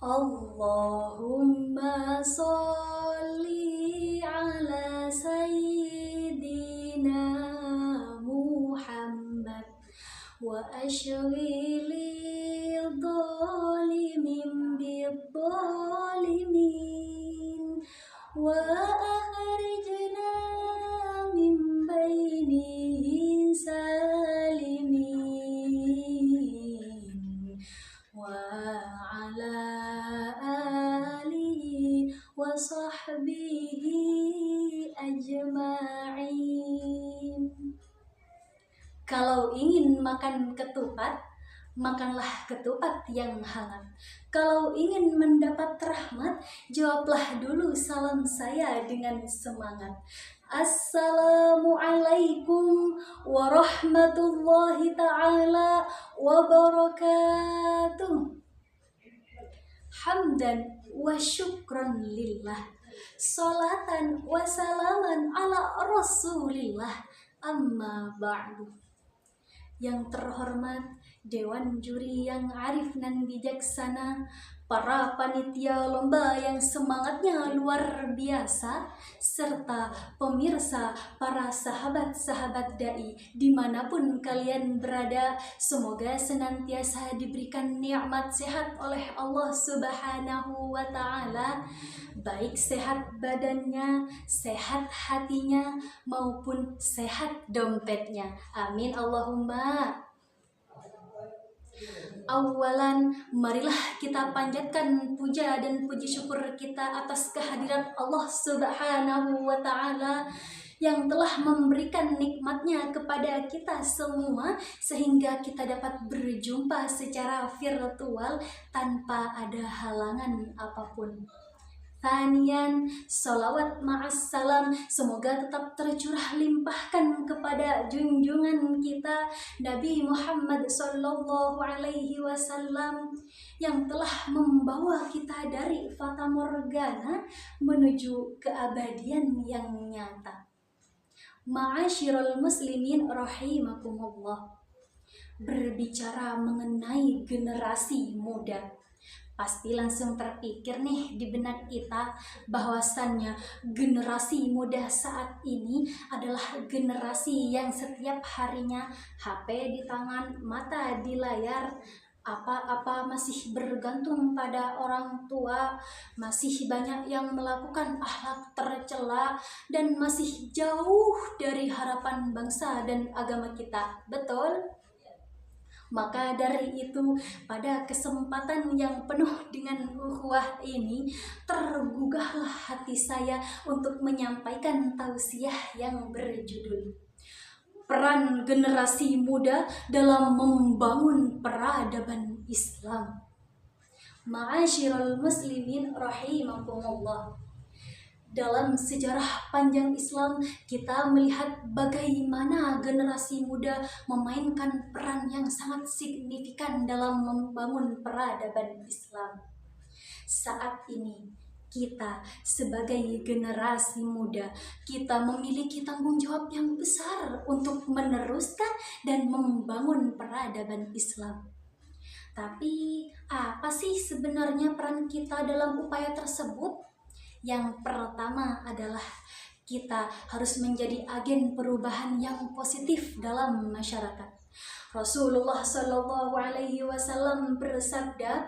Allahumma sholli ala sayyidina Muhammad wa ashghilil dhalimin bidzalimin wa akhrijna min bainihim salimin wa ala alihi wa sahbihi ajma'in. Kalau ingin makan ketupat, makanlah ketupat yang hangat. Kalau ingin mendapat rahmat, jawablah dulu salam saya dengan semangat. Assalamualaikum warahmatullahi ta'ala wabarakatuh. Hamdan wa syukran lillah, salatan wa salaman ala rasulillah, amma ba'du. Yang terhormat Dewan Juri yang arif dan bijaksana, para panitia lomba yang semangatnya luar biasa, serta pemirsa, para sahabat-sahabat da'i dimanapun kalian berada, semoga senantiasa diberikan nikmat sehat oleh Allah Subhanahu wa Ta'ala, baik sehat badannya, sehat hatinya, maupun sehat dompetnya. Amin Allahumma. Awalan, marilah kita panjatkan puja dan puji syukur kita atas kehadirat Allah Subhanahu wa Ta'ala yang telah memberikan nikmatnya kepada kita semua sehingga kita dapat berjumpa secara virtual tanpa ada halangan apapun. Thanian, salawat ma'assalam semoga tetap tercurah limpahkan kepada junjungan kita Nabi Muhammad sallallahu alaihi wasallam yang telah membawa kita dari fata morgana menuju keabadian yang nyata. Ma'asyiral muslimin rahimakumullah. Berbicara mengenai generasi muda, pasti langsung terpikir nih di benak kita bahwasannya generasi muda saat ini adalah generasi yang setiap harinya HP di tangan, mata di layar, apa-apa masih bergantung pada orang tua, masih banyak yang melakukan akhlak tercela dan masih jauh dari harapan bangsa dan agama kita. Betul? Maka dari itu, pada kesempatan yang penuh dengan ukhuwah ini, tergugahlah hati saya untuk menyampaikan tausiah yang berjudul Peran Generasi Muda dalam Membangun Peradaban Islam. Ma'asyiral muslimin rahimakumullah. Dalam sejarah panjang Islam, kita melihat bagaimana generasi muda memainkan peran yang sangat signifikan dalam membangun peradaban Islam. Saat ini, kita sebagai generasi muda, kita memiliki tanggung jawab yang besar untuk meneruskan dan membangun peradaban Islam. Tapi, apa sih sebenarnya peran kita dalam upaya tersebut? Yang pertama adalah kita harus menjadi agen perubahan yang positif dalam masyarakat. Rasulullah Shallallahu Alaihi Wasallam bersabda,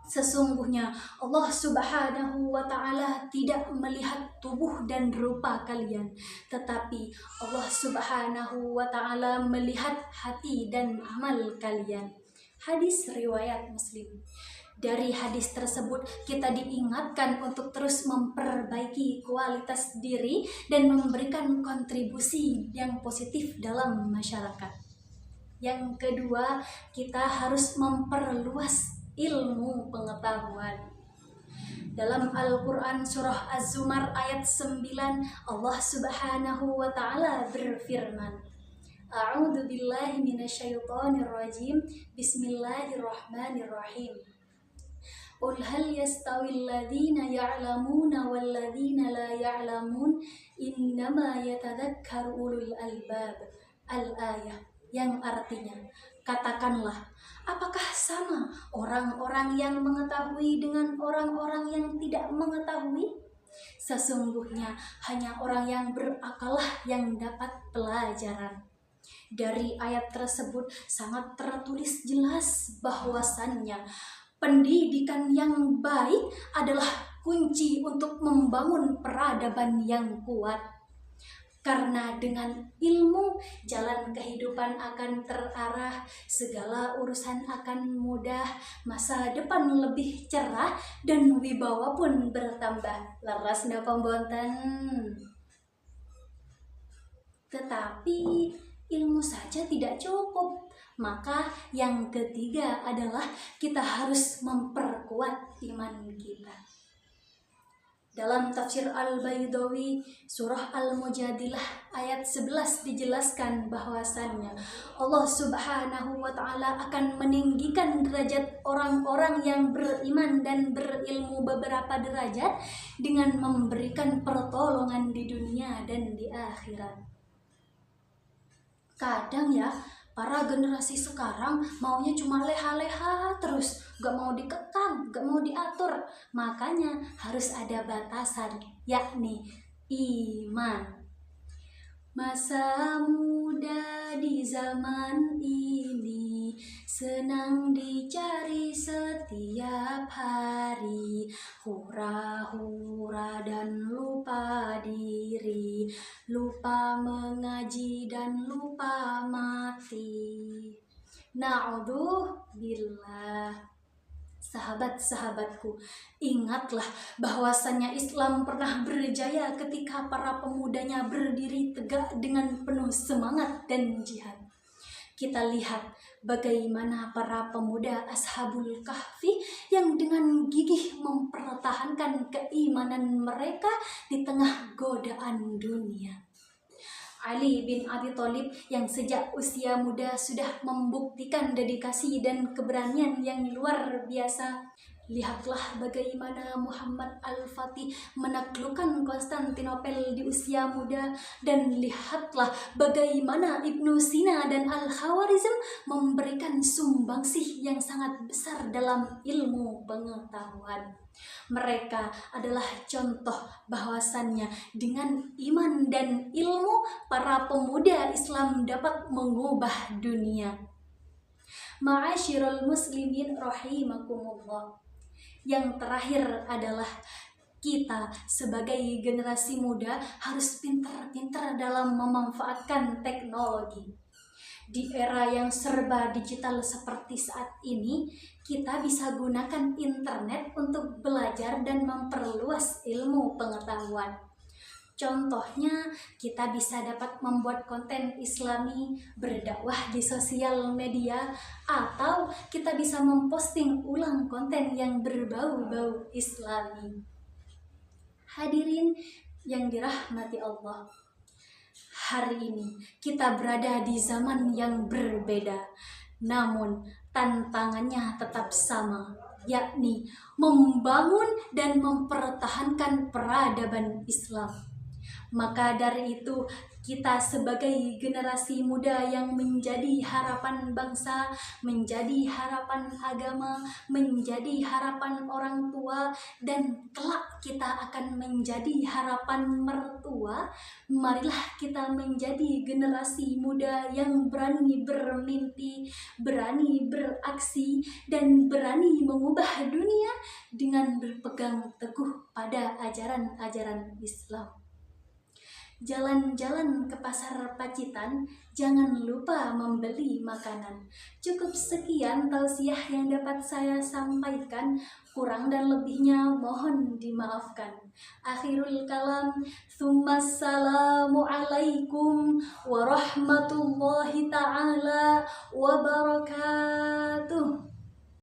sesungguhnya Allah Subhanahu wa Ta'ala tidak melihat tubuh dan rupa kalian, tetapi Allah Subhanahu wa Ta'ala melihat hati dan amal kalian. Hadis riwayat Muslim. Dari hadis tersebut kita diingatkan untuk terus memperbaiki kualitas diri dan memberikan kontribusi yang positif dalam masyarakat. Yang kedua, kita harus memperluas ilmu pengetahuan. Dalam Al-Quran surah Az-Zumar ayat 9, Allah Subhanahu wa Ta'ala berfirman, A'udzu billahi minasyaitonir rajim. Bismillahirrahmanirrahim. Qul hal yastawil ladzina ya'lamuna wal ladzina la ya'lamun innama yatadzakkaru ulul albab. Al-ayah, yang artinya, Katakanlah, apakah sama orang-orang yang mengetahui dengan orang-orang yang tidak mengetahui? Sesungguhnya hanya orang yang berakallah yang dapat pelajaran. Dari ayat tersebut sangat tertulis jelas bahwasannya pendidikan yang baik adalah kunci untuk membangun peradaban yang kuat. Karena dengan ilmu, jalan kehidupan akan terarah, segala urusan akan mudah, masa depan lebih cerah, dan wibawa pun bertambah. Leras napa mboten? Tetapi ilmu saja tidak cukup. Maka yang ketiga adalah kita harus memperkuat iman kita. Dalam tafsir Al-Baydawi surah Al-Mujadilah ayat 11 dijelaskan bahwasannya Allah Subhanahu wa taala akan meninggikan derajat orang-orang yang beriman dan berilmu beberapa derajat dengan memberikan pertolongan di dunia dan di akhirat. Kadang ya, para generasi sekarang maunya cuma leha-leha terus, gak mau dikekang, gak mau diatur. Makanya harus ada batasan, yakni iman. Masa muda di zaman ini senang dicari setiap hari, hura-hura dan lupa diri, lupa mengaji dan lupa mati. Na'udzubillah. Sahabat-sahabatku, ingatlah bahwasannya Islam pernah berjaya ketika para pemudanya berdiri tegak dengan penuh semangat dan jihad. Kita lihat bagaimana para pemuda Ashabul Kahfi yang dengan gigih mempertahankan keimanan mereka di tengah godaan dunia. Ali bin Abi Thalib yang sejak usia muda sudah membuktikan dedikasi dan keberanian yang luar biasa. Lihatlah bagaimana Muhammad Al-Fatih menaklukkan Konstantinopel di usia muda, dan lihatlah bagaimana Ibnu Sina dan Al-Khawarizm memberikan sumbangsih yang sangat besar dalam ilmu pengetahuan. Mereka adalah contoh bahwasannya dengan iman dan ilmu para pemuda Islam dapat mengubah dunia. Ma'asyiral muslimin rahimakumullah. Yang terakhir adalah kita sebagai generasi muda harus pintar-pintar dalam memanfaatkan teknologi. Di era yang serba digital seperti saat ini, kita bisa gunakan internet untuk belajar dan memperluas ilmu pengetahuan. Contohnya, kita bisa dapat membuat konten Islami, berdakwah di sosial media, atau kita bisa memposting ulang konten yang berbau-bau Islami. Hadirin yang dirahmati Allah, hari ini kita berada di zaman yang berbeda, namun tantangannya tetap sama, yakni membangun dan mempertahankan peradaban Islam. Maka dari itu, kita sebagai generasi muda yang menjadi harapan bangsa, menjadi harapan agama, menjadi harapan orang tua, dan kelak kita akan menjadi harapan mertua, marilah kita menjadi generasi muda yang berani bermimpi, berani beraksi, dan berani mengubah dunia dengan berpegang teguh pada ajaran-ajaran Islam. Jalan-jalan ke pasar Pacitan, jangan lupa membeli makanan. Cukup sekian tausiah yang dapat saya sampaikan. Kurang dan lebihnya mohon dimaafkan. Akhirul kalam, tsummassalamu alaikum warahmatullahi ta'ala wabarakatuh.